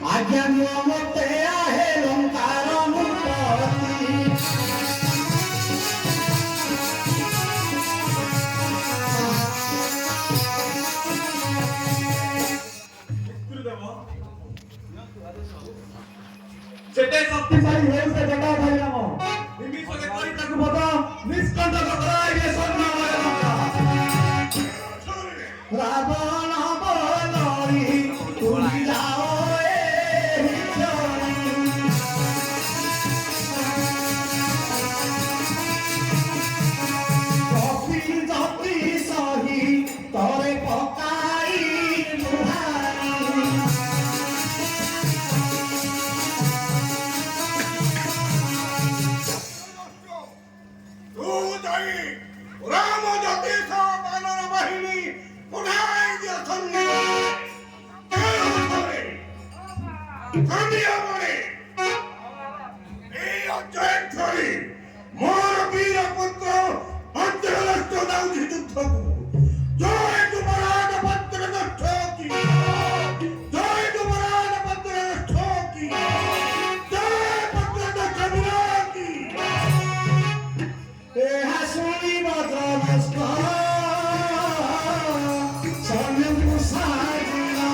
ଆଜ୍ଞା ମୋତେ ଆହେ ଲଙ୍କାର ମୁପତି ଯେତେ ଶକ୍ତିଶାଳୀ ହେଉ ସେ ଜଟା ଭାଇ ନାମ ନିମିଷରେ କରି ତାକୁ ବଦ ନିଷ୍କଣ୍ଟକ କରାଇବେ ସ୍ୱର୍ଣ୍ଣମୟ ଲଙ୍କା ରାବଣ ବଦଳି ତୁଲି ଯାଅ ତୋରେ ପକାଇ ରାମ ଜ୍ୟୋତିଷ ବାନର ବାହିନୀ ପୁଣାଇ ଦିଅଛନ୍ତି এই অজয়েশ্বরী ମୋର ବୀର ପୁତ୍ର ଅନ୍ତରରାଷ୍ଟ୍ର ଯାଉଛି ଯୁଦ୍ଧକୁ ଜୟ ତୁମରାଜ ପତ୍ର ନଷ୍ଟ କି ଜୟ ତୁମରାଜ ପତ୍ର ନଷ୍ଟ କି ଜୟ ପତ୍ର ନଷ୍ଟ କି ଏହା ଶୁଣିବ ଜନସ୍ଥ ସୈନ୍ୟକୁ ସାରିଲା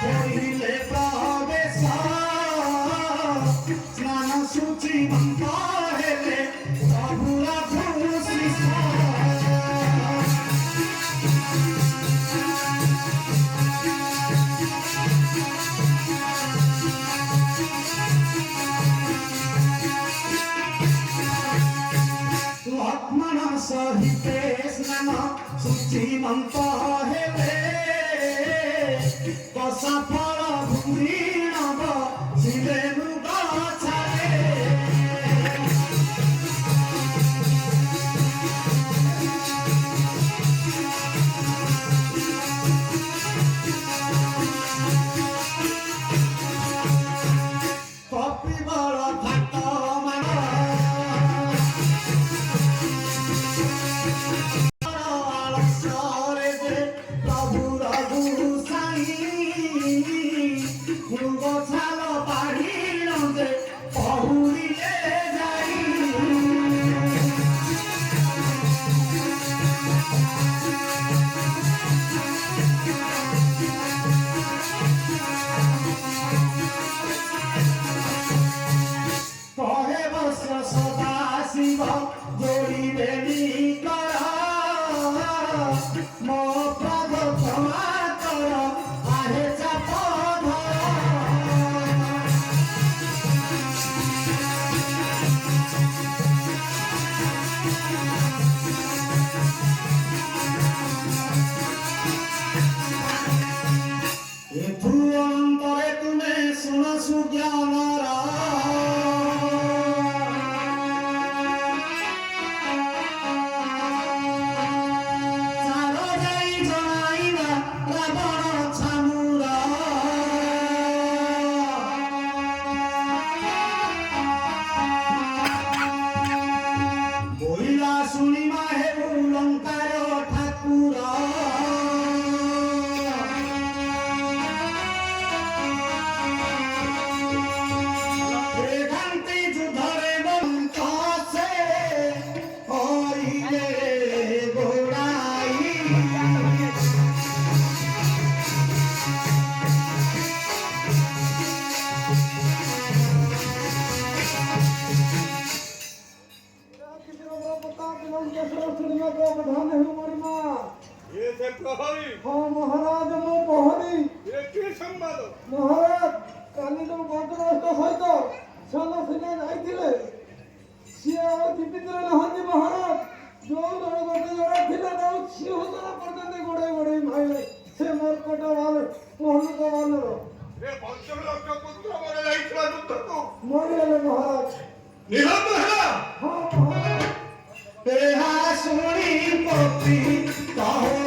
Vale, vale. ଶ୍ରୀମନ୍ତ ହେଲେ ପ୍ରଭୁର ଖୁସି ଲକ୍ଷ୍ମଣ ସହିତେ ସ୍ନାନ ଶ୍ରୀମନ୍ତ ହେଲେ ଦଶ ଫଳ ଭୂମି ନବ ଶିରେ ମୃଗ ଛାଡ଼େ କପିବଳ ଭାତ ମାନ ଆଳସ୍ୟରେ ଯେ ପ୍ରଭୁର ଗୁସାଇ ମୃଗ ଛାଲ ପାଢ଼ିଣ ଯେ ପହୁରିଲେ ଯାଇ କହେ ବର୍ଷ ସଦା ଶିବ ଯୋଡ଼ିବେ ନିକର ମୋ ପ୍ରଭୁ କ୍ଷମା କର ଆହେ ଚାପ ଧର ଏଥୁ ଅନ୍ତରେ ତୁମେ ଶୁଣ ସୁଜ୍ଞାନର ଚାଲ ଯାଇ ଜଣାଇବା ରାବଣ ଛାମୁର ବୋଇଲା ଶୁଣିବା ହେଉ ଲଙ୍କାର ଠାକୁର ବେଦାନ୍ତି ଯୁଦ୍ଧରେ ମନ୍ତ ସେ ହୋଇଲେ ଗୋଡ଼ାଇ ये से प्रहरी हाँ महाराज मो प्रहरी ये की संवाद महाराज काली तो बंदोबस्त सहित सल सेना जाइथिले सिए आ जीवित नाहांती महाराज जो दल गोटे जरा थिले ताऊ सिंहदर पर्यंत गोड़े गोड़े माइले से मरकट वाले मोहन को वाले ये पंचलक्ष पुत्र मरे जाइछला युद्ध को मरिले महाराज निहत ହେଲା हाँ महाराज ଏହା ଶୁଣି ପତି କହୁ